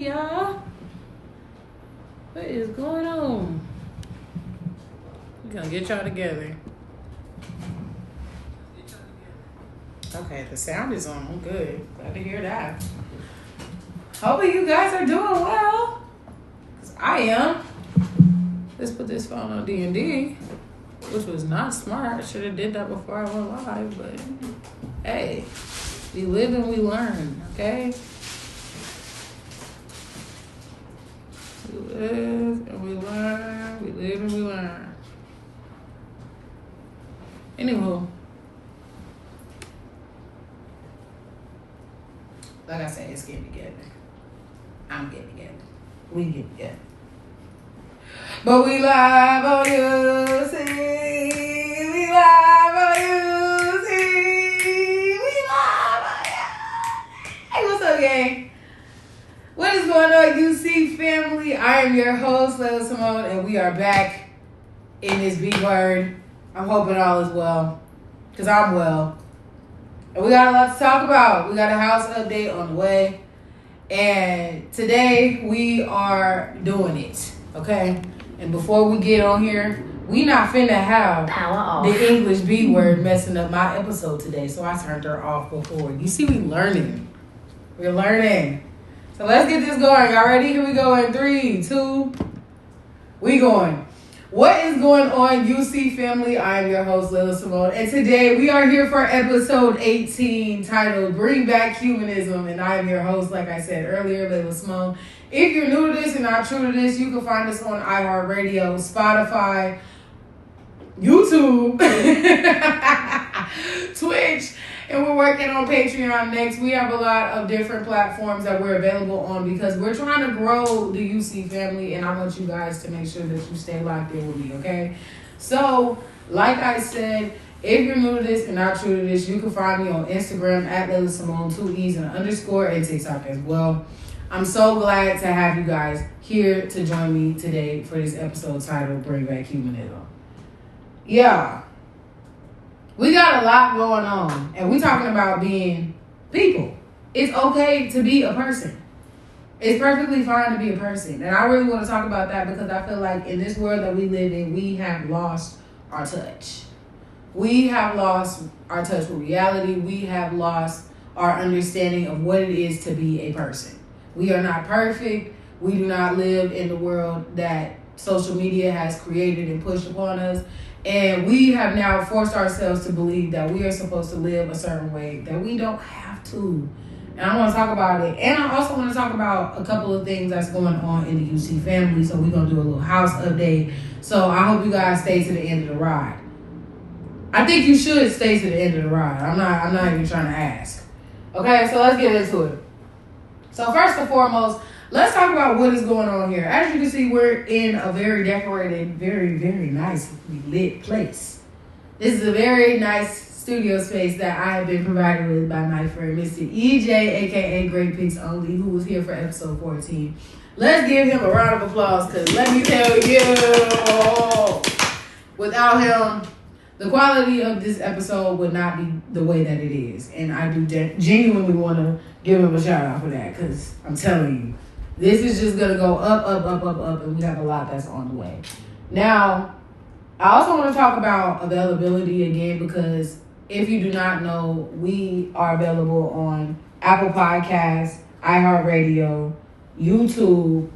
Y'all, what is going on? We're gonna get y'all together. Okay, the sound is on. I'm good. Glad to hear that. Hoping you guys are doing well. 'Cause I am. Let's put this phone on D&D, which was not smart. I should have did that before I went live, but hey, we live and we learn, okay? We live and we learn. We live and we learn. Anywho, like I said, it's getting together. I'm getting together. We get together. But we live on UC. We live on UC. We live on UC. Hey, what's up, gang? What is going on, UC family? I am your host, Layla Simone, and we are back in this B word. I'm hoping all is well, because I'm well. And we got a lot to talk about. We got a house update on the way. And today, we are doing it, okay? And before we get on here, we not finna have Power off. the English B word messing up my episode today, so I turned her off before. You see, we learning. We're learning. So let's get this going. Y'all ready? Here we go in 3, 2, we going. What is going on, UC family? I am your host, Layla Simone, and today we are here for episode 18 titled Bring Back Humanism, and I am your host, like I said earlier, Layla Simone. If you're new to this and not true to this, you can find us on iHeartRadio, Spotify, YouTube, Twitch, and we're working on Patreon next. We have a lot of different platforms that we're available on because we're trying to grow the UC family, and I want you guys to make sure that you stay locked in with me, okay? So, like I said, if you're new to this and not true to this, you can find me on Instagram at Layla Simone, 2 E's and an underscore, and TikTok as well. I'm so glad to have you guys here to join me today for this episode titled Bring Back Humanism. Yeah. We got a lot going on, and we're talking about being people. It's okay to be a person. It's perfectly fine to be a person. And I really want to talk about that because I feel like in this world that we live in, we have lost our touch. We have lost our touch with reality. We have lost our understanding of what it is to be a person. We are not perfect. We do not live in the world that social media has created and pushed upon us. And we have now forced ourselves to believe that we are supposed to live a certain way, that we don't have to. And I want to talk about it. And I also want to talk about a couple of things that's going on in the UC family. So we're going to do a little house update. So I hope you guys stay to the end of the ride. I think you should stay to the end of the ride. I'm not even trying to ask. Okay, so let's get into it. So first and foremost, let's talk about what is going on here. As you can see, we're in a very decorated, very, very nice lit place. This is a very nice studio space that I have been provided with by my friend, Mr. EJ, aka Great Picks Only, who was here for episode 14. Let's give him a round of applause, because let me tell you, without him, the quality of this episode would not be the way that it is. And I do genuinely want to give him a shout out for that, because I'm telling you, this is just going to go up, up, up, up, up, and we have a lot that's on the way. Now, I also want to talk about availability again, because if you do not know, we are available on Apple Podcasts, iHeartRadio, YouTube,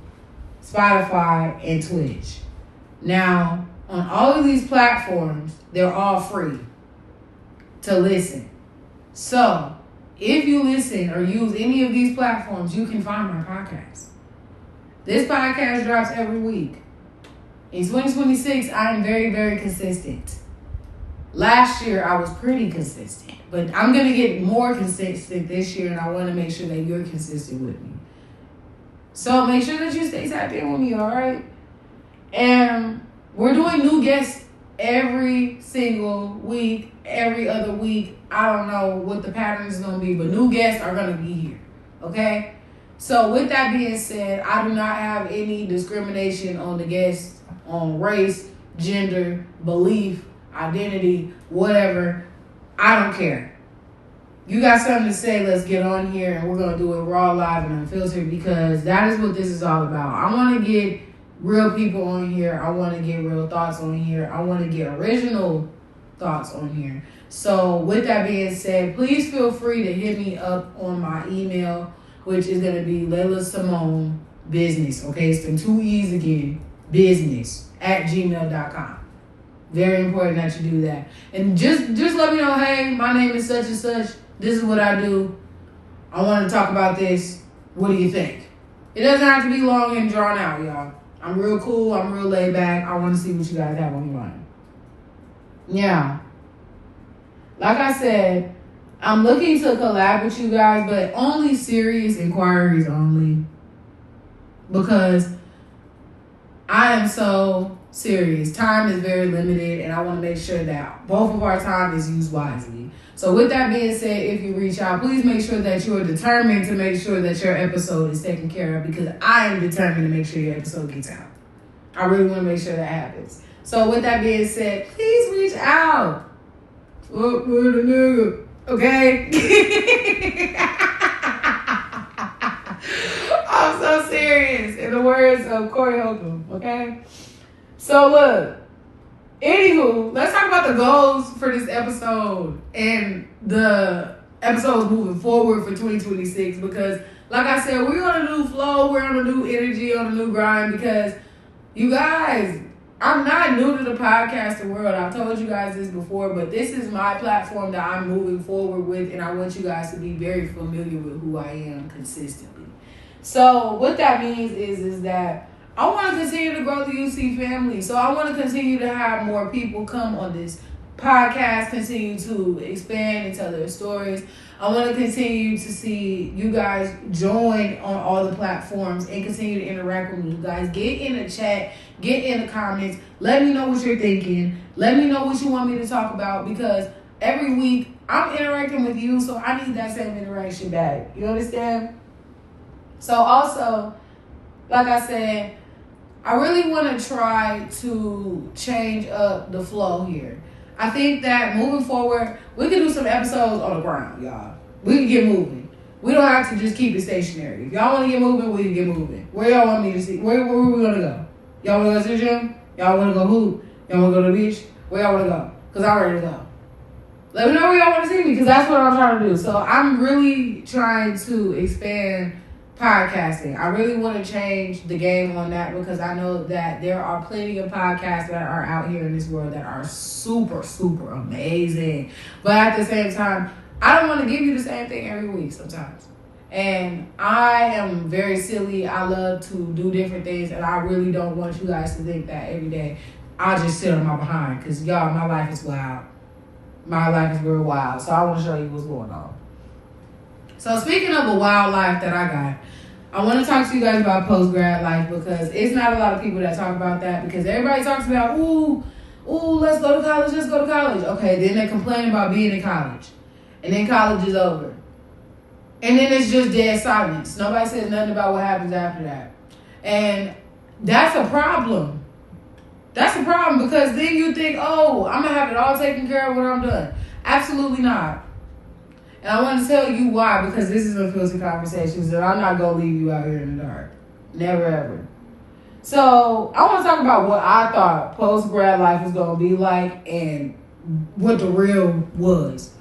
Spotify, and Twitch. Now, on all of these platforms, they're all free to listen. So, if you listen or use any of these platforms, you can find my podcast. This podcast drops every week. In 2026, I am very, very consistent. Last year, I was pretty consistent. But I'm going to get more consistent this year, and I want to make sure that you're consistent with me. So make sure that you stay tapped in with me, all right? And we're doing new guests every single week, every other week. I don't know what the pattern is going to be, but new guests are going to be here, okay? So with that being said, I do not have any discrimination on the guests on race, gender, belief, identity, whatever. I don't care. you got something to say, let's get on here and we're going to do it raw, live, and unfiltered, because that is what this is all about. I want to get real people on here. I want to get real thoughts on here. I want to get original thoughts on here. So with that being said, please feel free to hit me up on my email, which is going to be Layla Simone Business. Okay, it's the 2 E's again, business@gmail.com. Very important that you do that. And just let me know, hey, my name is such and such. This is what I do. I want to talk about this. What do you think? It doesn't have to be long and drawn out, y'all. I'm real cool. I'm real laid back. I want to see what you guys have on your mind. Yeah. Like I said, I'm looking to collab with you guys, but only serious inquiries only. Because I am so serious. Time is very limited, and I want to make sure that both of our time is used wisely. So with that being said, if you reach out, please make sure that you are determined to make sure that your episode is taken care of, because I am determined to make sure your episode gets out. I really want to make sure that happens. So with that being said, please reach out. Fuck with a nigga. Okay? I'm so serious. In the words of Corey Holcomb. Okay? So look. Anywho, let's talk about the goals for this episode and the episodes moving forward for 2026, because like I said, we're on a new flow, we're on a new energy, on a new grind, because you guys, I'm not new to the podcasting world. I've told you guys this before, but this is my platform that I'm moving forward with, and I want you guys to be very familiar with who I am consistently. So what that means is that I want to continue to grow the UC family. So I want to continue to have more people come on this podcast, continue to expand and tell their stories. I want to continue to see you guys join on all the platforms and continue to interact with you guys. Get in the chat, get in the comments. Let me know what you're thinking. Let me know what you want me to talk about, because every week I'm interacting with you, so I need that same interaction back. You understand? So also, like I said, I really want to try to change up the flow here. I think that moving forward, we can do some episodes on the ground, y'all. We can get moving. We don't have to just keep it stationary. If y'all want to get moving, we can get moving. Where y'all want me to see? Where we going to go? Y'all want to go to the gym? Y'all want to go hoop? Y'all want to go to the beach? Where y'all want to go? Because I'm ready to go. Let me know where y'all want to see me, because that's what I'm trying to do. So I'm really trying to expand podcasting. I really want to change the game on that, because I know that there are plenty of podcasts that are out here in this world that are super, super amazing. But at the same time, I don't want to give you the same thing every week sometimes. And I am very silly. I love to do different things, and I really don't want you guys to think that every day I'll just sit on my behind, because y'all, my life is wild. My life is real wild. So I want to show you what's going on. So speaking of a wild life that I got, I want to talk to you guys about post-grad life, because it's not a lot of people that talk about that, because everybody talks about, ooh, let's go to college, let's go to college. Okay, then they complain about being in college. And then college is over. And then it's just dead silence. Nobody says nothing about what happens after that. And that's a problem. That's a problem, because then you think, oh, I'm going to have it all taken care of when I'm done. Absolutely not. And I want to tell you why, because this is Unfiltered Conversations, and I'm not going to leave you out here in the dark. Never, ever. So, I want to talk about what I thought post-grad life was going to be like and what the real was.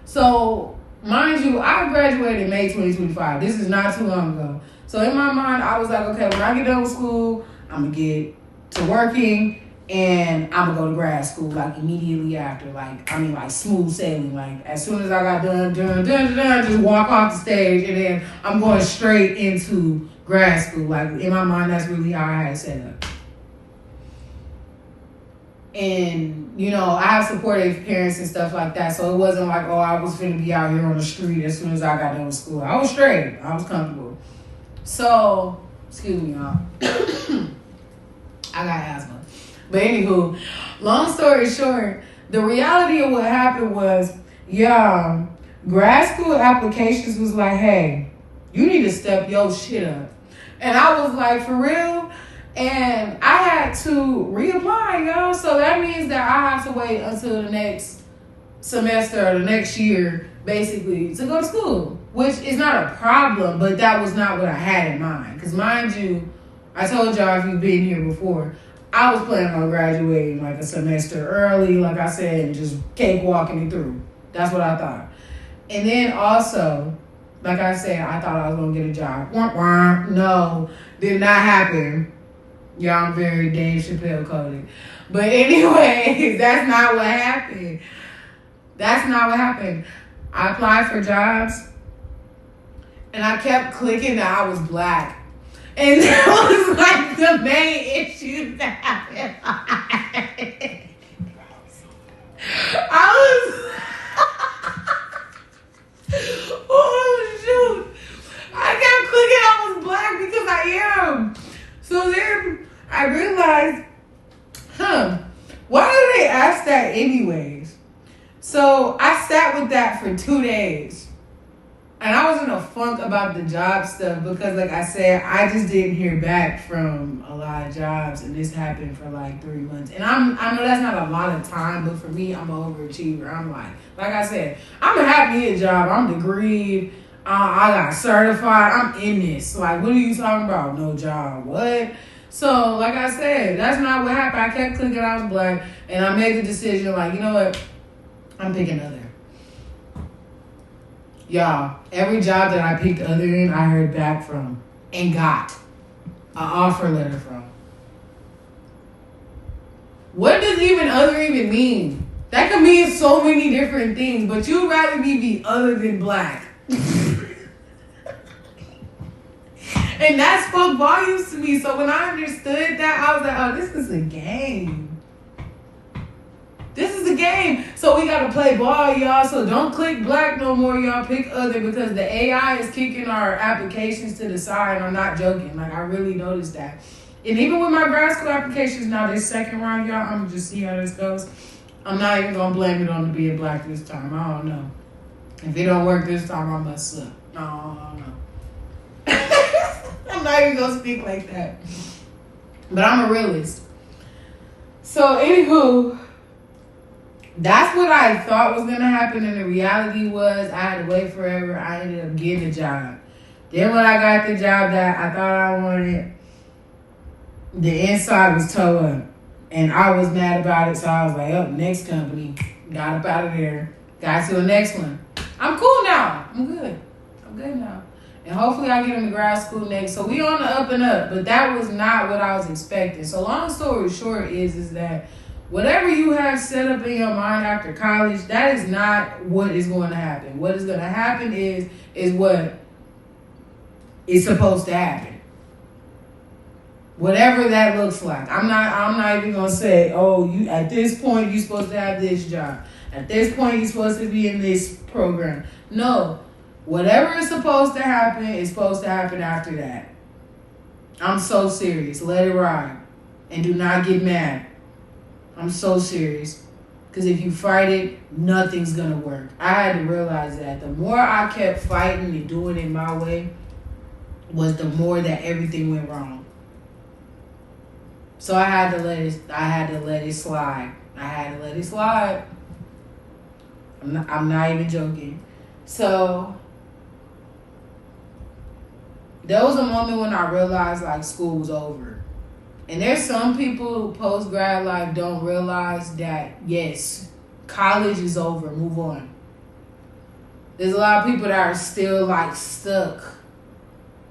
So, mind you, I graduated in May 2025. This is not too long ago. So, in my mind, I was like, okay, when I get done with school, I'm going to get to working, and I'm going to go to grad school, like, immediately after. Like, smooth sailing. Like, as soon as I got done, just walk off the stage, and then I'm going straight into grad school. Like, in my mind, that's really how I had it set up. And, you know, I have supportive parents and stuff like that, so it wasn't like, oh, I was finna be out here on the street as soon as I got done with school. I was straight. I was comfortable. So, excuse me, y'all. I got asthma. But anywho, long story short, the reality of what happened was, grad school applications was like, hey, you need to step your shit up. And I was like, for real? And I had to reapply, y'all. So that means that I have to wait until the next semester or the next year basically to go to school, which is not a problem, but that was not what I had in mind. Because mind you, I told y'all if you've been here before, I was planning on graduating like a semester early, like I said, and just cakewalking it through. That's what I thought. And then also, like I said, I thought I was going to get a job. Wah, wah. No, did not happen. Y'all, I'm very Dave Chappelle coded. But anyways, that's not what happened. That's not what happened. I applied for jobs, and I kept clicking that I was black. And that was like the main issue that happened. Oh, shoot. I kept clicking I was black because I am. So then I realized, why do they ask that anyways? So I sat with that for 2 days. And I was in a funk about the job stuff because, like I said, I just didn't hear back from a lot of jobs, and this happened for like 3 months. And I know that's not a lot of time, but for me, I'm an overachiever. I'm like I said, I'm gonna have me a job. I'm degreed. I got certified. I'm in this. Like, what are you talking about? No job. What? So, like I said, that's not what happened. I kept clicking I was black, and I made the decision, like, you know what? I'm picking other. Y'all, every job that I picked other in, I heard back from and got an offer letter from. What does even other even mean? That could mean so many different things, but you'd rather me be other than black. And that spoke volumes to me. So when I understood that, I was like, oh, this is a game. This is a game. So we got to play ball, y'all. So don't click black no more, y'all. Pick other, because the AI is kicking our applications to the side. I'm not joking. Like, I really noticed that. And even with my grad school applications now, this second round, y'all, I'm going to just see how this goes. I'm not even going to blame it on being black this time. I don't know. If it don't work this time, I must suck. No, I don't know. I'm not even going to speak like that. But I'm a realist. So, anywho, that's what I thought was going to happen, and the reality was I had to wait forever. I ended up getting a job. Then when I got the job that I thought I wanted, the inside was towed up. And I was mad about it, so I was like, oh, next company. Got up out of there. Got to the next one. I'm cool now. I'm good. I'm good now. And hopefully I get into grad school next. So we on the up and up. But that was not what I was expecting. So long story short is that whatever you have set up in your mind after college, that is not what is going to happen. What is going to happen is what is supposed to happen. Whatever that looks like. I'm not even going to say, oh, you at this point you're supposed to have this job. At this point you're supposed to be in this program. No. Whatever is supposed to happen is supposed to happen after that. I'm so serious. Let it ride. And do not get mad. I'm so serious. Because if you fight it, nothing's going to work. I had to realize that. The more I kept fighting and doing it my way, was the more that everything went wrong. So I had to let it slide. I had to let it slide. I'm not even joking. So there was a moment when I realized like school was over. And there's some people post-grad life don't realize that, yes, college is over, move on. There's a lot of people that are still like stuck.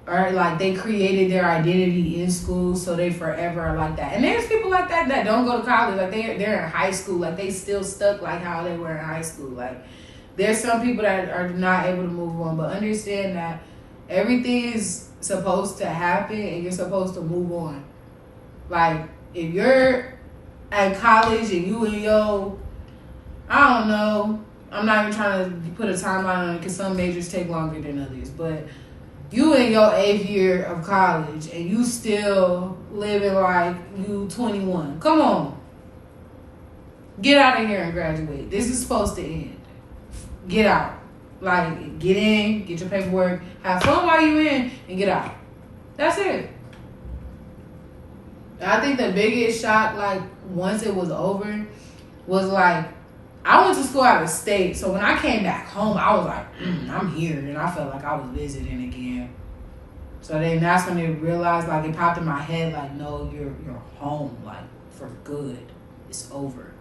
Or like they created their identity in school, so they forever are like that. And there's people like that that don't go to college. Like they're in high school. Like they still stuck like how they were in high school. Like there's some people that are not able to move on. But understand that everything is supposed to happen and you're supposed to move on. Like if you're at college and you and your, I don't know, I'm not even trying to put a timeline on it because some majors take longer than others. But you in your 8th year of college and you still living like you 21. Come on. Get out of here and graduate. This is supposed to end. Get out. Like, get in, get your paperwork, have fun while you in, and get out. That's it. I think the biggest shock, like, once it was over, was like, I went to school out of state, so when I came back home, I was like, I'm here, and I felt like I was visiting again. So then that's when it realized, like, it popped in my head, like, no, you're home, like, for good. It's over.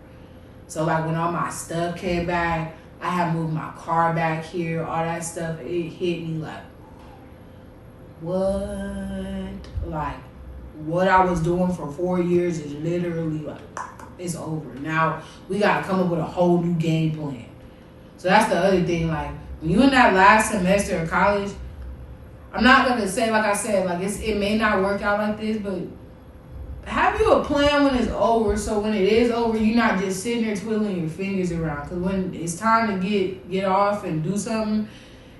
So, like, when all my stuff came back, I had moved my car back here, all that stuff, it hit me like, what? Like, what I was doing for 4 years is literally, like, it's over. Now, we got to come up with a whole new game plan. So, that's the other thing. Like, when you in that last semester of college, I'm not going to say, like I said, like, it may not work out like this, but have you a plan when it's over, so when it is over, you're not just sitting there twiddling your fingers around. Because when it's time to get off and do something,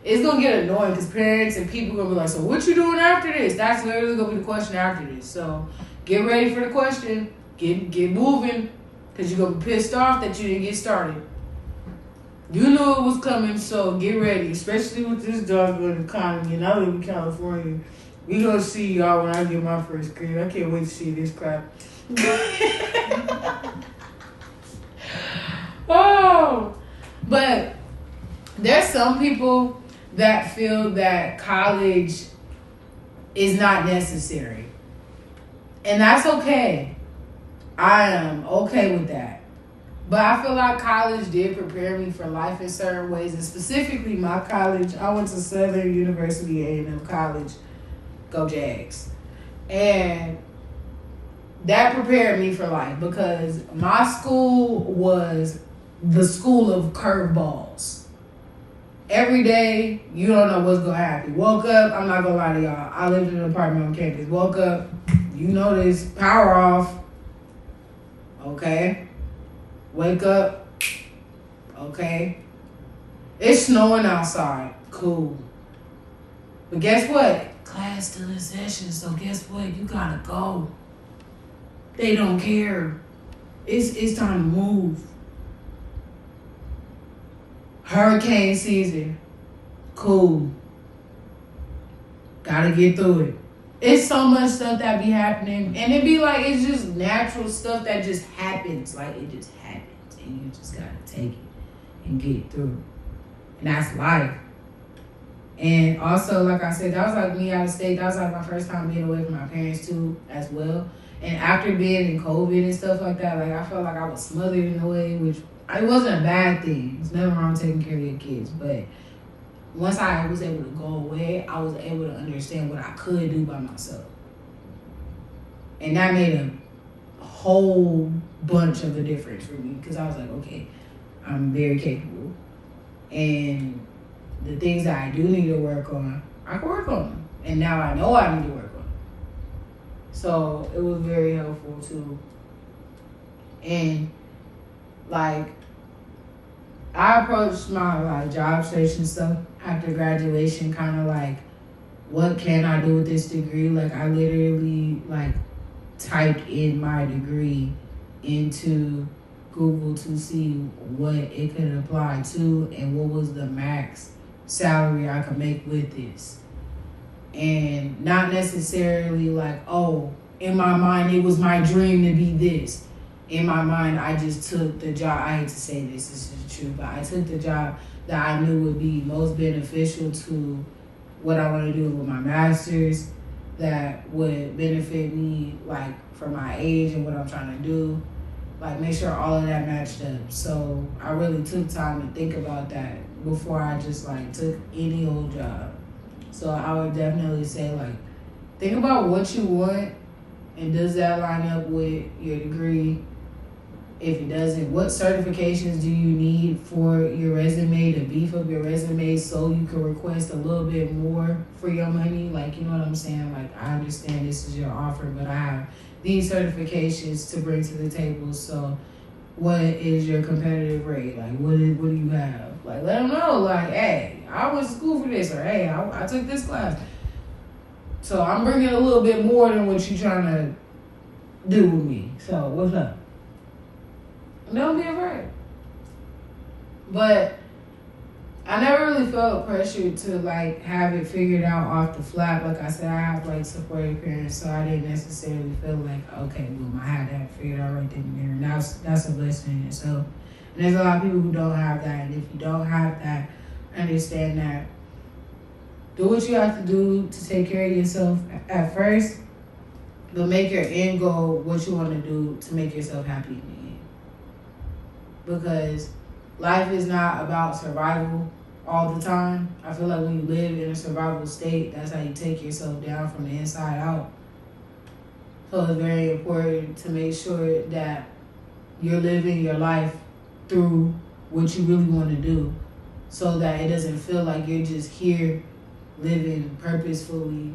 it's going to get annoying because parents and people going to be like, so what you doing after this? That's literally going to be the question after this. So get ready for the question. Get moving, because you're going to be pissed off that you didn't get started. You knew it was coming, so get ready, especially with this doggone economy. And I live in California. We gonna see y'all when I get my first grade. I can't wait to see this crap. Oh, but there's some people that feel that college is not necessary, and that's okay. I am okay with that. But I feel like college did prepare me for life in certain ways, and specifically my college. I went to Southern University A&M College. Go Jags. And that prepared me for life because my school was the school of curveballs. Every day, you don't know what's going to happen. Woke up, I'm not going to lie to y'all. I lived in an apartment on campus. Woke up, you know this, power off. Okay. Wake up. Okay. It's snowing outside. Cool. But guess what? Class still in session, so guess what? You gotta go. They don't care. It's time to move. Hurricane season. Cool. Gotta get through it. It's so much stuff that be happening. And it be like, it's just natural stuff that just happens. Like, it just happens. And you just gotta take it and get it through. And that's life. And also, like I said, that was like me out of state. That was like my first time being away from my parents too, as well. And after being in COVID and stuff like that, like I felt like I was smothered in a way, which it wasn't a bad thing. It's never wrong taking care of your kids. But once I was able to go away, I was able to understand what I could do by myself. And that made a whole bunch of a difference for me because I was like, okay, I'm very capable. And the things that I do need to work on, I can work on them. And now I know I need to work on them. So it was very helpful too. And like, I approached my like job search and stuff after graduation, kind of like, what can I do with this degree? Like, I literally like typed in my degree into Google to see what it could apply to and what was the max salary I could make with this. And not necessarily like, oh, in my mind it was my dream to be this. In my mind, I just took the job. I hate to say this is true, but I took the job that I knew would be most beneficial to what I want to do with my master's, that would benefit me like for my age and what I'm trying to do. Like, make sure all of that matched up. So I really took time to think about that before I just like took any old job. So I would definitely say, like, think about what you want and does that line up with your degree? If it doesn't, what certifications do you need for your resume to beef up your resume so you can request a little bit more for your money? Like, you know what I'm saying? Like, I understand this is your offer, but I have these certifications to bring to the table. So what is your competitive rate? Like, what do you have? Like, let them know, like, hey, I went to school for this, or hey, I took this class. So I'm bringing a little bit more than what you're trying to do with me. So what's up? Don't be afraid. But I never really felt pressured to like have it figured out off the flat. Like I said, I have like supportive parents, so I didn't necessarily feel like, okay, boom, I had that figured out right then and there. And that's a blessing in itself. And there's a lot of people who don't have that. And if you don't have that, understand that. Do what you have to do to take care of yourself at first, but make your end goal what you want to do to make yourself happy in the end. Because life is not about survival all the time. I feel like when you live in a survival state, that's how you take yourself down from the inside out. So it's very important to make sure that you're living your life through what you really want to do, so that it doesn't feel like you're just here living purposelessly.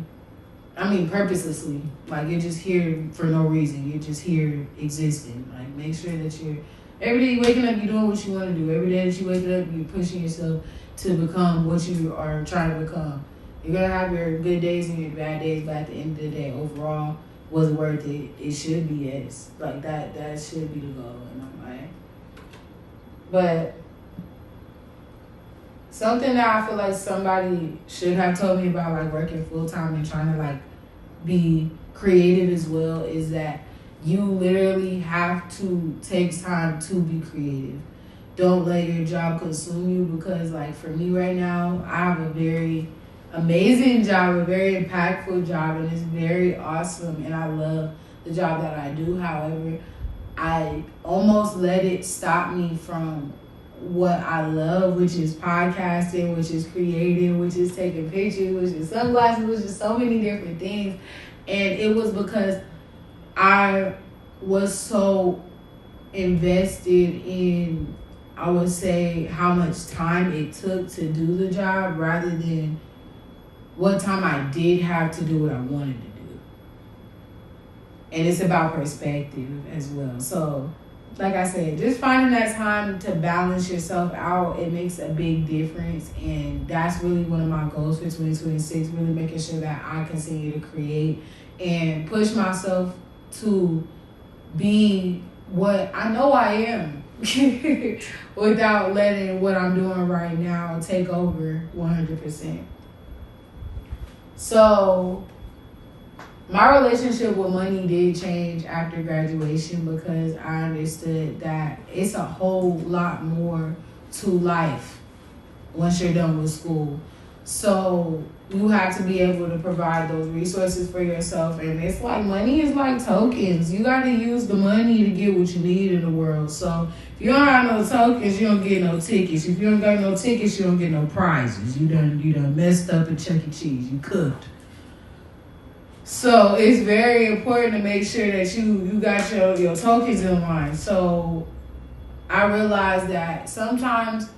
Like you're just here for no reason. You're just here existing. Like make sure that you're, every day you're waking up, you're doing what you want to do. Every day that you wake up, you're pushing yourself to become what you are trying to become. You're going to have your good days and your bad days, but at the end of the day, overall, was it worth it? It should be, yes. Like that should be the goal. And I'm like, but something that I feel like somebody should have told me about, like working full time and trying to like be creative as well, is that you literally have to take time to be creative. Don't let your job consume you, because like for me right now, I have a very amazing job, a very impactful job, and it's very awesome, and I love the job that I do. However, I almost let it stop me from what I love, which is podcasting, which is creating, which is taking pictures, which is sunglasses, which is so many different things. And it was because I was so invested in, I would say, how much time it took to do the job rather than what time I did have to do what I wanted to do. And it's about perspective as well. So, like I said, just finding that time to balance yourself out, it makes a big difference. And that's really one of my goals for 2026, really making sure that I continue to create and push myself to be what I know I am without letting what I'm doing right now take over 100%. So my relationship with money did change after graduation, because I understood that it's a whole lot more to life once you're done with school. So you have to be able to provide those resources for yourself. And it's like money is like tokens. You got to use the money to get what you need in the world. So if you don't have no tokens, you don't get no tickets. If you don't got no tickets, you don't get no prizes. You done messed up at Chuck E. Cheese. You cooked. So it's very important to make sure that you got your tokens in line. So I realized that sometimes,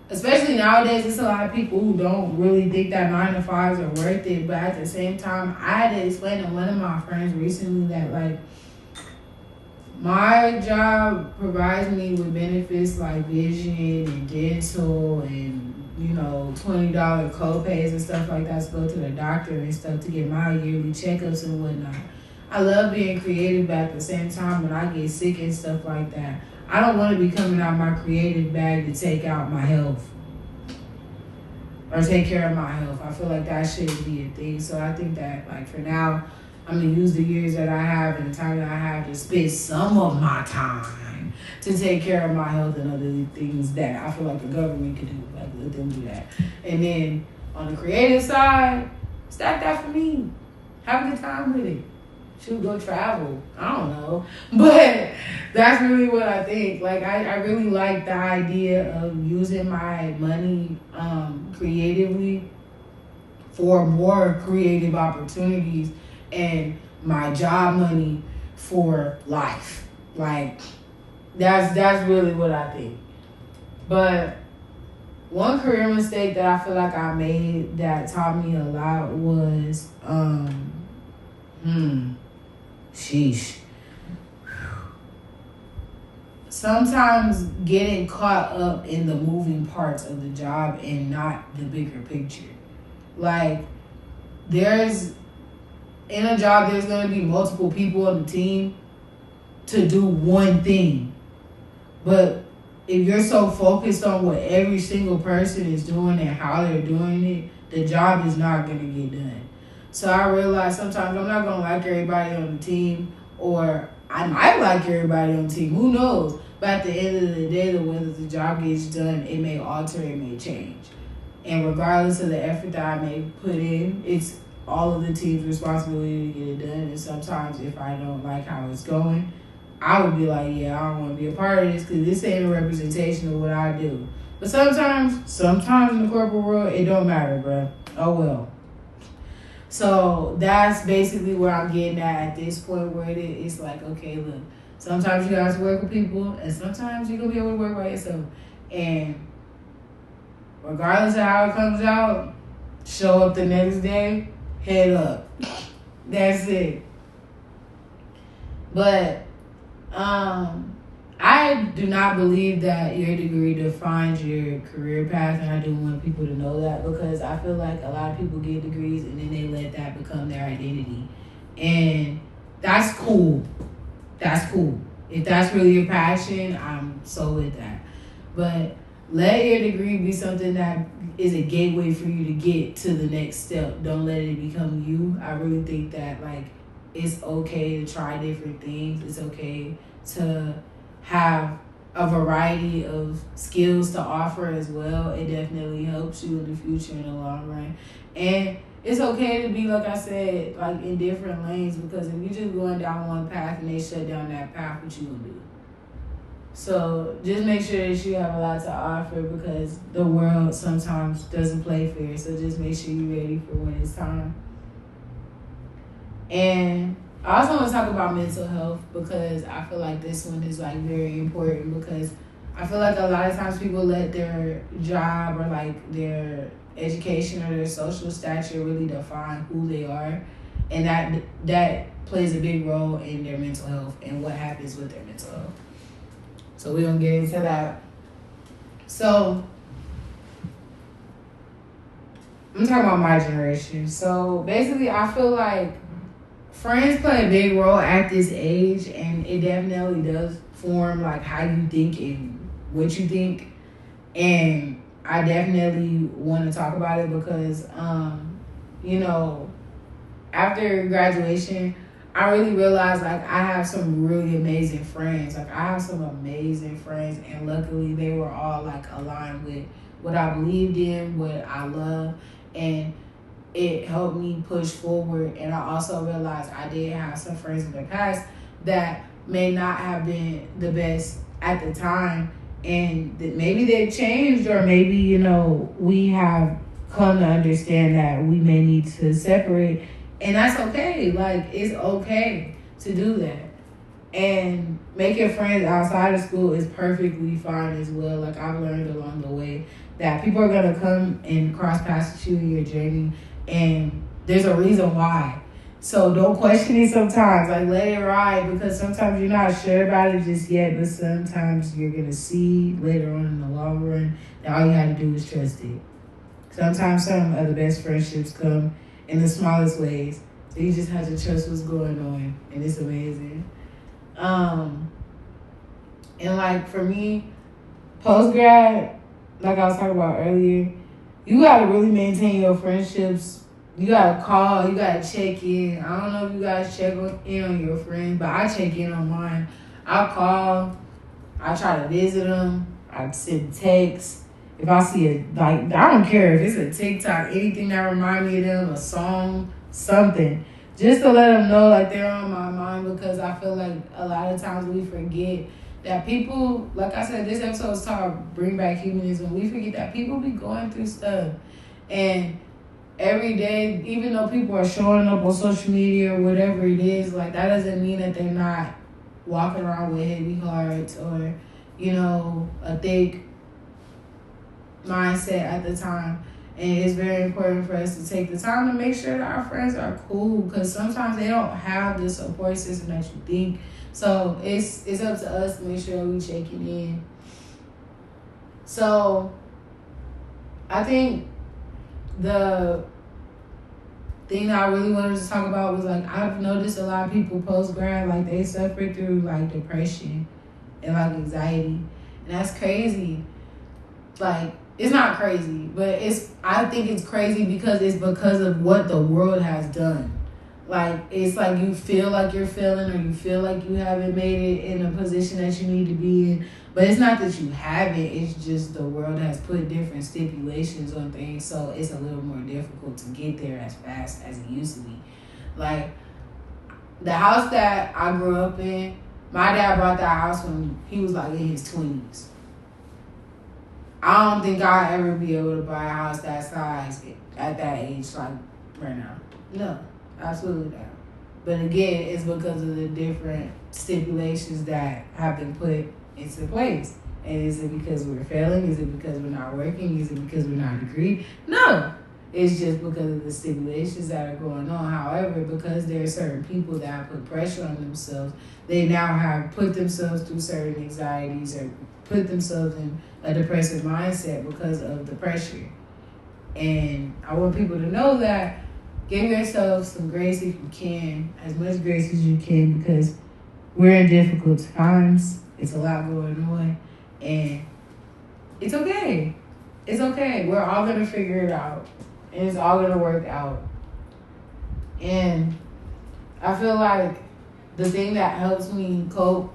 especially nowadays, it's a lot of people who don't really think that 9 to 5s are worth it. But at the same time, I had to explain to one of my friends recently that like my job provides me with benefits like vision and dental and, you know, $20 co-pays and stuff like that to go to the doctor and stuff to get my yearly checkups and whatnot. I love being creative, but at the same time, when I get sick and stuff like that, I don't want to be coming out my creative bag to take out my health or take care of my health. I feel like that shouldn't be a thing. So I think that, like, for now, I'm going to use the years that I have and the time that I have to spend some of my time to take care of my health and other things that I feel like the government could do. Like, let them do that. And then on the creative side, stack that for me. Have a good time with it. Shoot, go travel. I don't know. But that's really what I think. Like, I really like the idea of using my money creatively for more creative opportunities and my job money for life. Like, that's really what I think. But one career mistake that I feel like I made that taught me a lot was sheesh. Sometimes getting caught up in the moving parts of the job and not the bigger picture. Like, in a job, there's going to be multiple people on the team to do one thing. But if you're so focused on what every single person is doing and how they're doing it, the job is not going to get done. So I realize sometimes I'm not going to like everybody on the team, or I might like everybody on the team. Who knows? But at the end of the day, whether the job gets done, it may alter, it may change. And regardless of the effort that I may put in, it's all of the team's responsibility to get it done. And sometimes if I don't like how it's going, I would be like, yeah, I don't want to be a part of this because this ain't a representation of what I do. But sometimes in the corporate world, it don't matter, bro. Oh, well. So that's basically where I'm getting at this point where it's like, okay, look, sometimes you have to work with people and sometimes you're going to be able to work by yourself. And regardless of how it comes out, show up the next day, head up. That's it. But I do not believe that your degree defines your career path, and I do want people to know that because I feel like a lot of people get degrees and then they let that become their identity. And that's cool. That's cool. If that's really your passion, I'm so with that. But let your degree be something that is a gateway for you to get to the next step. Don't let it become you. I really think that it's okay to try different things. It's okay to have a variety of skills to offer as well. It definitely helps you in the future in the long run. And it's okay to be, like I said, in different lanes because if you're just going down one path and they shut down that path, what you gonna do? So just make sure that you have a lot to offer because the world sometimes doesn't play fair. So just make sure you're ready for when it's time. And I also want to talk about mental health because I feel like this one is very important because I feel like a lot of times people let their job or their education or their social stature really define who they are. And that plays a big role in their mental health and what happens with their mental health. So we're going to get into that. So I'm talking about my generation. So basically I feel like friends play a big role at this age, and it definitely does form how you think and what you think. And I definitely want to talk about it because, after graduation, I really realized I have some really amazing friends. I have some amazing friends, and luckily they were all aligned with what I believed in, what I love, and it helped me push forward. And I also realized I did have some friends in the past that may not have been the best at the time, and that maybe they've changed, or maybe, we have come to understand that we may need to separate. And that's okay. It's okay to do that. And making friends outside of school is perfectly fine as well. I've learned along the way that people are going to come and cross paths with you in your journey. And there's a reason why. So don't question it sometimes. Let it ride, because sometimes you're not sure about it just yet, but sometimes you're going to see later on in the long run that all you have to do is trust it. Sometimes some of the best friendships come in the smallest ways. So you just have to trust what's going on, and it's amazing. And for me, post-grad, like I was talking about earlier, you got to really maintain your friendships. You got to call. You got to check in. I don't know if you guys check in on your friends, but I check in on mine. I call. I try to visit them. I send texts. If I see I don't care if it's a TikTok, anything that reminds me of them, a song, something, just to let them know they're on my mind, because I feel like a lot of times we forget that people, like I said, this episode is called Bring Back Humanism. We forget that people be going through stuff. And every day, even though people are showing up on social media or whatever it is, that doesn't mean that they're not walking around with heavy hearts or, a thick mindset at the time. And it's very important for us to take the time to make sure that our friends are cool, because sometimes they don't have the support system that you think. So it's up to us to make sure that we check it in. So I think the thing that I really wanted to talk about was I've noticed a lot of people post-grad, they suffer through depression and anxiety. And that's crazy. It's not crazy, but I think it's crazy because it's because of what the world has done. Like, it's like you feel like you're failing, or you feel like you haven't made it in a position that you need to be in. But it's not that you haven't. It's just the world has put different stipulations on things. So it's a little more difficult to get there as fast as it used to be. Like, the house that I grew up in, my dad bought that house when he was like in his 20s. I don't think I'll ever be able to buy a house that size at that age, like right now. No. Absolutely not. But again, it's because of the different stipulations that have been put into place. And is it because we're failing? Is it because we're not working? Is it because we're not agreed? No. It's just because of the stipulations that are going on. However, because there are certain people that have put pressure on themselves, they now have put themselves through certain anxieties or put themselves in a depressive mindset because of the pressure. And I want people to know that give yourself some grace if you can, as much grace as you can, because we're in difficult times. It's a lot going on, and it's okay. It's okay. We're all going to figure it out, and it's all going to work out. And I feel like the thing that helps me cope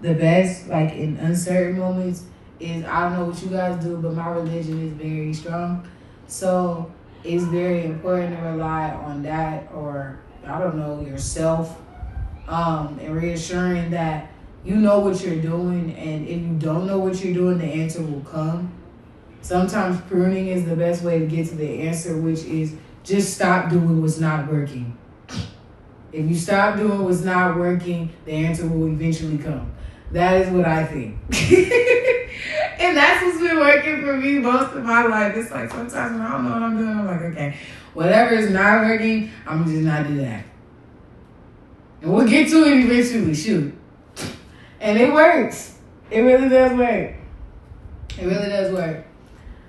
the best, like in uncertain moments, is I don't know what you guys do, but my religion is very strong. So it's very important to rely on that, or I don't know, yourself, and reassuring that you know what you're doing, and if you don't know what you're doing, the answer will come. Sometimes pruning is the best way to get to the answer, which is just stop doing what's not working. If you stop doing what's not working, the answer will eventually come. That is what I think. And that's what's been working for me most of my life. It's like sometimes when I don't know what I'm doing, I'm like, okay, whatever is not working, I'm just not do that. And we'll get to it eventually, shoot. And it works. It really does work. It really does work.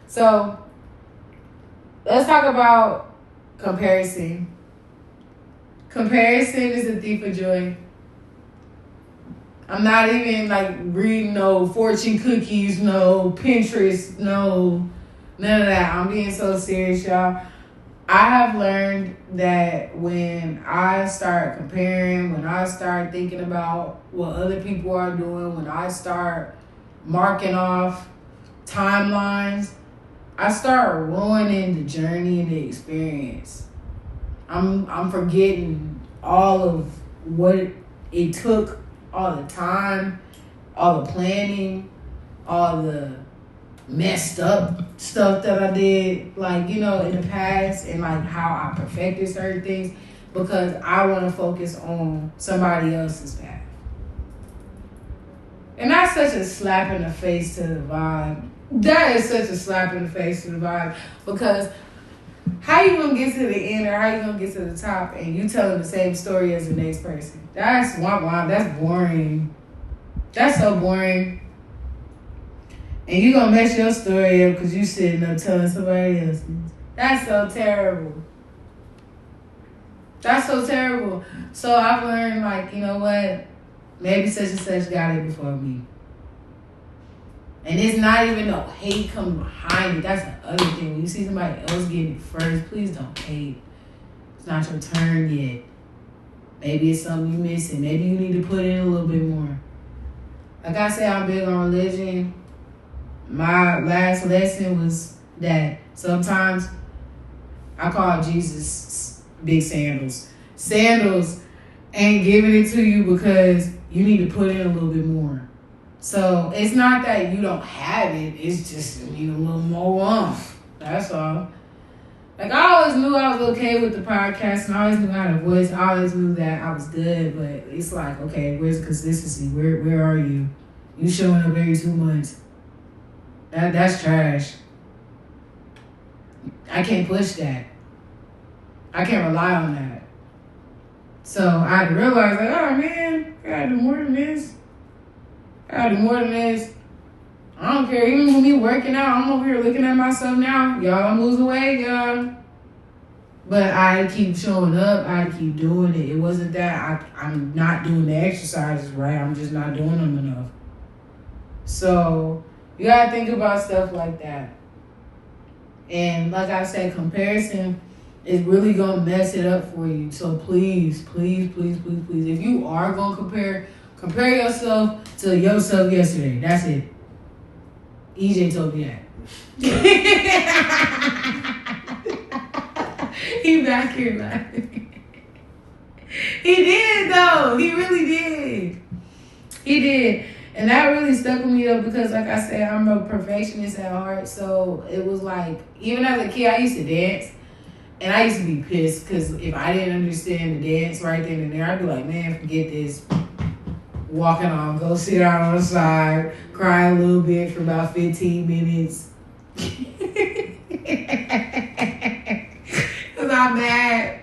So, let's talk about comparison. Comparison is a thief of joy. I'm not even like reading no fortune cookies, no Pinterest, no, none of that. I'm being so serious, y'all. I have learned that when I start comparing, when I start thinking about what other people are doing, when I start marking off timelines, I start ruining the journey and the experience. I'm forgetting all of what it took, all the time, all the planning, all the messed up stuff that I did, like, you know, in the past, and like how I perfected certain things, because I want to focus on somebody else's path. And that's such a slap in the face to the vibe. That is such a slap in the face to the vibe, because how you gonna get to the end, or how you gonna get to the top, and you telling the same story as the next person? That's womp. That's boring. That's so boring. And you gonna mess your story up because you sitting up telling somebody else's. That's so terrible. That's so terrible. So I've learned, like, you know what? Maybe such and such got it before me. And it's not even no hate coming behind it. That's the other thing. When you see somebody else getting it first, please don't hate. It's not your turn yet. Maybe it's something you're missing. Maybe you need to put in a little bit more. Like I said, I'm big on religion. My last lesson was that sometimes I call Jesus big sandals. Sandals ain't giving it to you because you need to put in a little bit more. So it's not that you don't have it. It's just you need a little more oomph. That's all. Like, I always knew I was okay with the podcast, and I always knew I had a voice. I always knew that I was good, but it's like, okay, where's the consistency? Where are you? You showing up every 2 months. That's trash. I can't push that. I can't rely on that. So I had to realize, like, oh man, I gotta do more than this. I don't care. Even with me working out, I'm over here looking at myself now. Y'all, I'm losing weight, y'all. But I keep showing up. I keep doing it. It wasn't that I'm not doing the exercises right. I'm just not doing them enough. So you gotta think about stuff like that. And like I said, comparison it's really gonna mess it up for you. So please, if you are gonna compare yourself to yourself yesterday. That's it. EJ told me that. He back here laughing. He did though. He really did. He did. And that really stuck with me though, because like I said, I'm a perfectionist at heart. So it was like, even as a kid, I used to dance. And I used to be pissed because if I didn't understand the dance right then and there, I'd be like, man, forget this. Walking on, go sit down on the side, cry a little bit for about 15 minutes. Because I'm mad.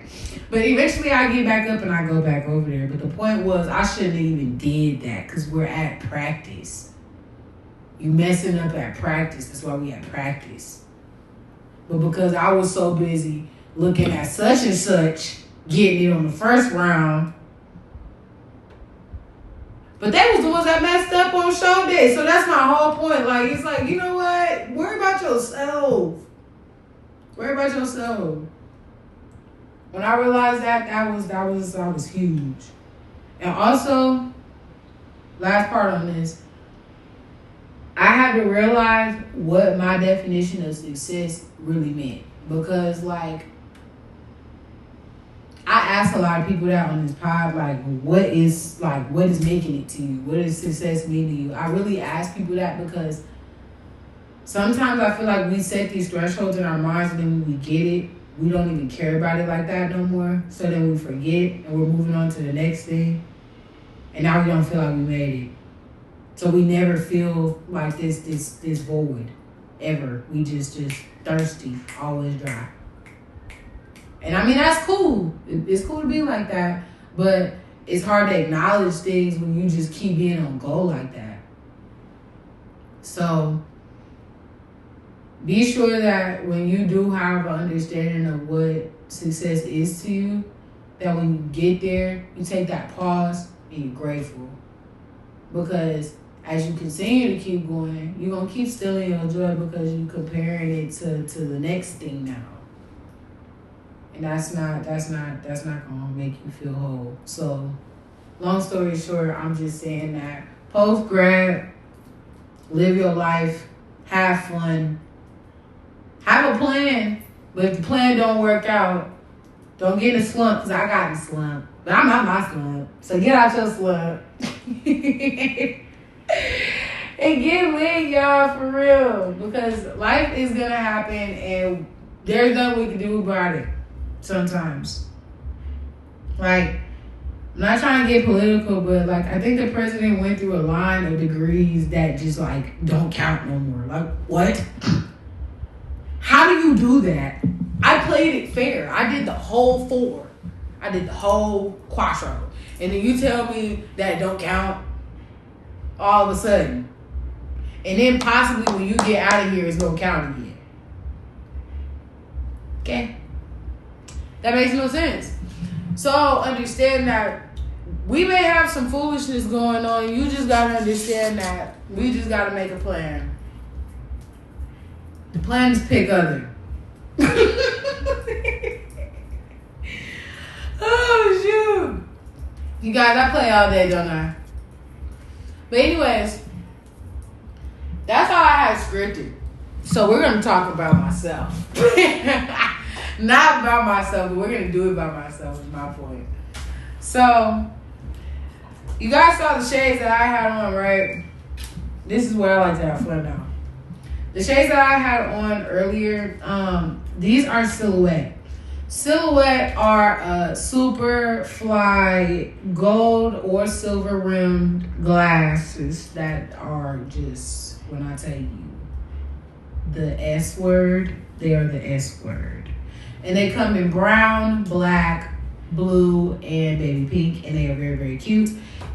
But eventually I get back up and I go back over there. But the point was, I shouldn't have even did that because we're at practice. You messing up at practice. That's why we at practice. But because I was so busy looking at such and such, getting it on the first round. But they was the ones that messed up on show day. So that's my whole point. Like, it's like, you know what? Worry about yourself. Worry about yourself. When I realized that was huge. And also, last part on this, I had to realize what my definition of success really meant. Because, like, I asked a lot of people that on this pod, like, what is making it to you? What does success mean to you? I really ask people that because sometimes I feel like we set these thresholds in our minds and then when we get it, we don't even care about it like that no more. So then we forget and we're moving on to the next thing. And now we don't feel like we made it. So we never feel like this void ever. We just thirsty, always dry. And I mean, that's cool. It's cool to be like that. But it's hard to acknowledge things when you just keep being on go like that. So be sure that when you do have an understanding of what success is to you, that when you get there, you take that pause and you're grateful. Because as you continue to keep going, you're going to keep stealing your joy because you're comparing it to the next thing now. And that's not gonna make you feel whole. So, long story short, I'm just saying that post-grad, live your life, have fun, have a plan. But if the plan don't work out, don't get in a slump, because I got in a slump. But I'm not my slump. So get out your slump. And get lit, y'all, for real. Because life is gonna happen and there's nothing we can do about it. Sometimes. Like, I'm not trying to get political, but like, I think the president went through a line of degrees that just like don't count no more. Like, what? How do you do that? I played it fair. I did the whole 4. I did the whole quattro. And then you tell me that don't count all of a sudden. And then possibly when you get out of here, it's gonna count again. Okay? That makes no sense. So understand that we may have some foolishness going on. You just gotta understand that we just gotta make a plan. The plan is pick other. Oh shoot. You guys, I play all day, don't I? But anyways, that's all I had scripted. So we're gonna talk about myself. Not about myself, but we're going to do it by myself is my point. So, you guys saw the shades that I had on, right? This is where I like to have fun now. The shades that I had on earlier, these are Silhouette. Silhouette are super fly gold or silver rimmed glasses that are just, when I tell you, the S word, they are the S word. And they come in brown, black, blue, and baby pink. And they are very, very cute.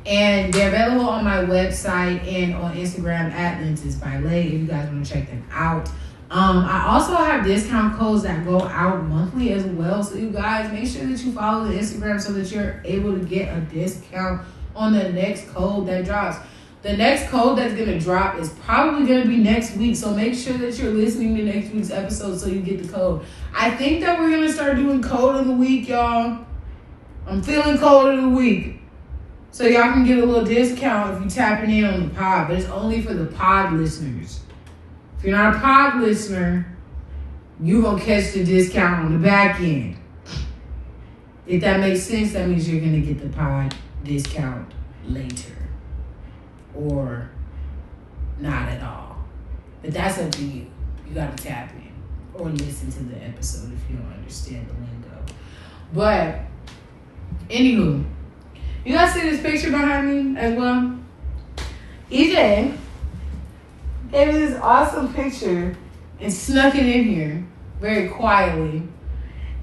And they're available on my website and on Instagram at Lenses by Lay if you guys want to check them out. I also have discount codes that go out monthly as well. So you guys, make sure that you follow the Instagram so that you're able to get a discount on the next code that drops. The next code that's going to drop is probably going to be next week. So make sure that you're listening to next week's episode so you get the code. I think that we're going to start doing code of the week, y'all. I'm feeling code of the week. So y'all can get a little discount if you're tapping in on the pod. But it's only for the pod listeners. If you're not a pod listener, you're going to catch the discount on the back end. If that makes sense, that means you're going to get the pod discount later. Or not at all. But that's up to you. You got to tap in. Or listen to the episode if you don't understand the lingo. But, anywho, you guys see this picture behind me as well? EJ gave me this awesome picture and snuck it in here very quietly.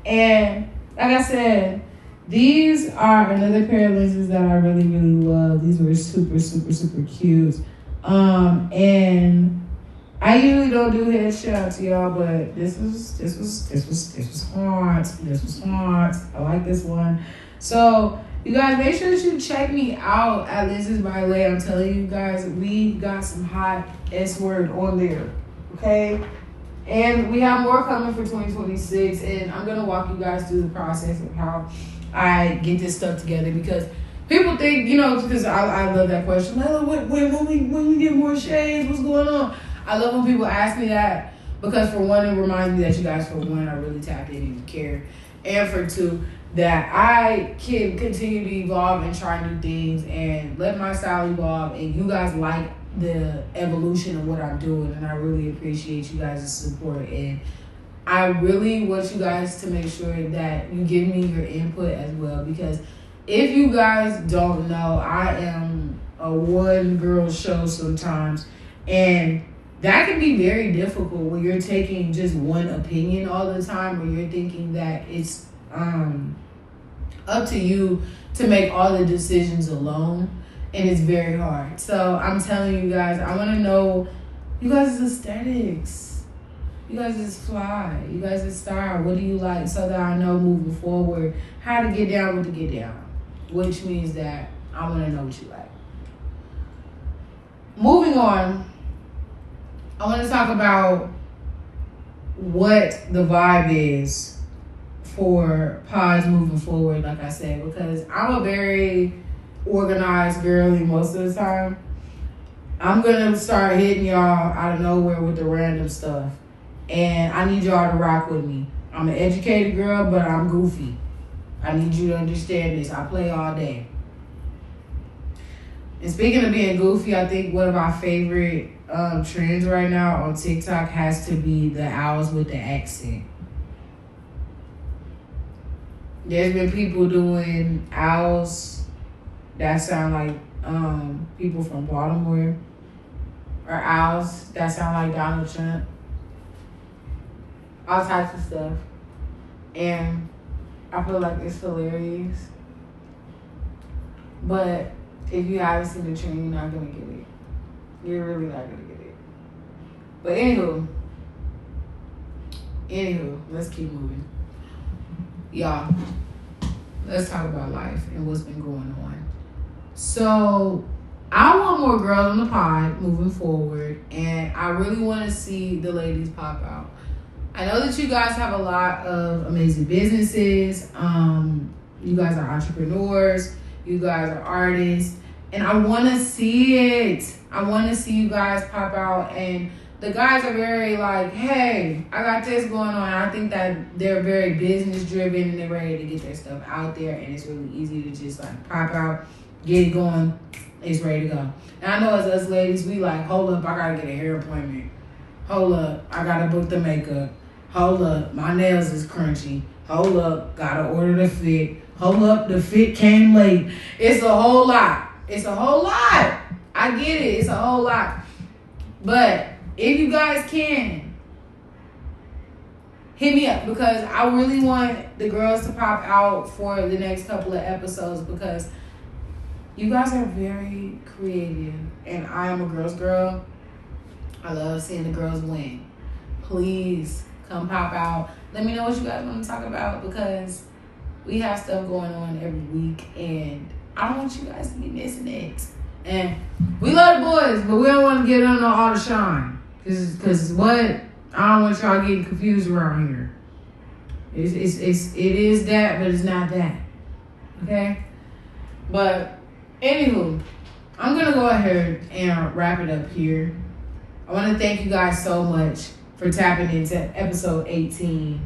And like I said, these are another pair of lenses that I really, really love. These were super, super, super cute. And I usually don't do headshots, y'all, but this was hard. This was hard. I like this one. So you guys, make sure that you check me out at Lenses by Lay. I'm telling you guys, we got some hot S word on there. Okay? And we have more coming for 2026, and I'm gonna walk you guys through the process of how I get this stuff together, because people think, because I love that question. When we get more shades, what's going on? I love when people ask me that, because for one, it reminds me that you guys, for one, are really tapped in and care. And for two, that I can continue to evolve and try new things and let my style evolve, and you guys like the evolution of what I'm doing, and I really appreciate you guys' support. And I really want you guys to make sure that you give me your input as well, because if you guys don't know, I am a one-girl show sometimes, and that can be very difficult when you're taking just one opinion all the time, or you're thinking that it's up to you to make all the decisions alone, and it's very hard. So I'm telling you guys, I want to know you guys' aesthetics, you guys' fly, you guys' style. What do you like, so that I know moving forward how to get down with the get down, which means that I want to know what you like. Moving on, I want to talk about what the vibe is for pods moving forward, like I said, because I'm a very organized girly most of the time. I'm going to start hitting y'all out of nowhere with the random stuff, and I need y'all to rock with me. I'm an educated girl, but I'm goofy. I need you to understand this. I play all day. And speaking of being goofy, I think one of my favorite trends right now on TikTok has to be the owls with the accent. There's been people doing owls that sound like people from Baltimore, or owls that sound like Donald Trump. All types of stuff. And I feel like it's hilarious. But if you haven't seen the trend, you're not going to get it. You're really not going to get it. But anywho, let's keep moving. Y'all, let's talk about life and what's been going on. So, I want more girls on the pod moving forward, and I really want to see the ladies pop out. I know that you guys have a lot of amazing businesses. You guys are entrepreneurs. You guys are artists. And I want to see it. I want to see you guys pop out. And the guys are very like, hey, I got this going on. I think that they're very business driven, and they're ready to get their stuff out there. And it's really easy to just like pop out, get it going. It's ready to go. And I know as us ladies, we like, hold up, I got to get a hair appointment. Hold up, I got to book the makeup. Hold up, my nails is crunchy. Hold up, got to order the fit. Hold up, the fit came late. It's a whole lot. It's a whole lot. I get it. It's a whole lot. But if you guys can, hit me up, because I really want the girls to pop out for the next couple of episodes, because you guys are very creative, and I am a girl's girl. I love seeing the girls win. Please come pop out. Let me know what you guys want to talk about, because we have stuff going on every week, and I don't want you guys to be missing it. And we love the boys, but we don't want to get under all the shine. Cause what? I don't want y'all getting confused around here. It is that, but it's not that. Okay? But anywho, I'm gonna go ahead and wrap it up here. I want to thank you guys so much for tapping into episode 18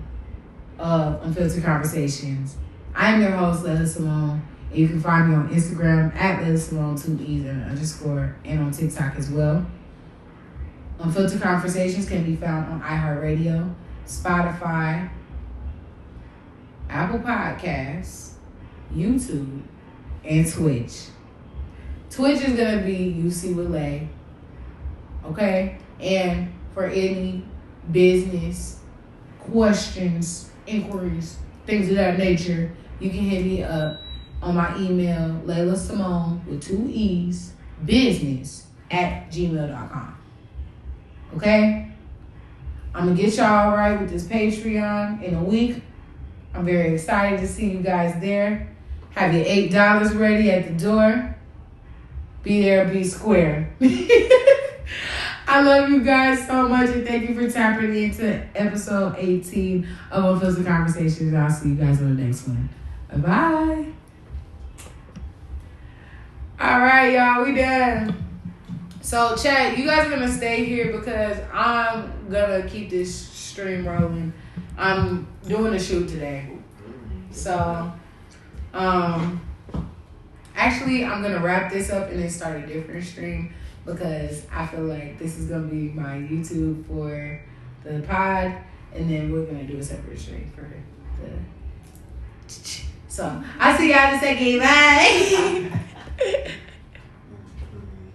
of Unfiltered Conversations. I am your host, Leila Simone. And you can find me on Instagram at Leila Simone 2 E's and _ and on TikTok as well. Unfiltered Conversations can be found on iHeartRadio, Spotify, Apple Podcasts, YouTube, and Twitch. Twitch is going to be UC with Lay. Okay? And for any business questions, inquiries, things of that nature, you can hit me up on my email, Leila Simone with 2 E's, business@gmail.com. Okay? I'm going to get y'all right with this Patreon in a week. I'm very excited to see you guys there. Have your $8 ready at the door. Be there, be square. I love you guys so much, and thank you for tapping into episode 18 of Unfiltered Conversations. I'll see you guys on the next one. Bye-bye. All right, y'all, we done. So, chat, you guys are going to stay here because I'm going to keep this stream rolling. I'm doing a shoot today. So, actually, I'm going to wrap this up and then start a different stream because I feel like this is going to be my YouTube for the pod, and then we're going to do a separate stream for the... So, I'll see y'all in a second. Bye.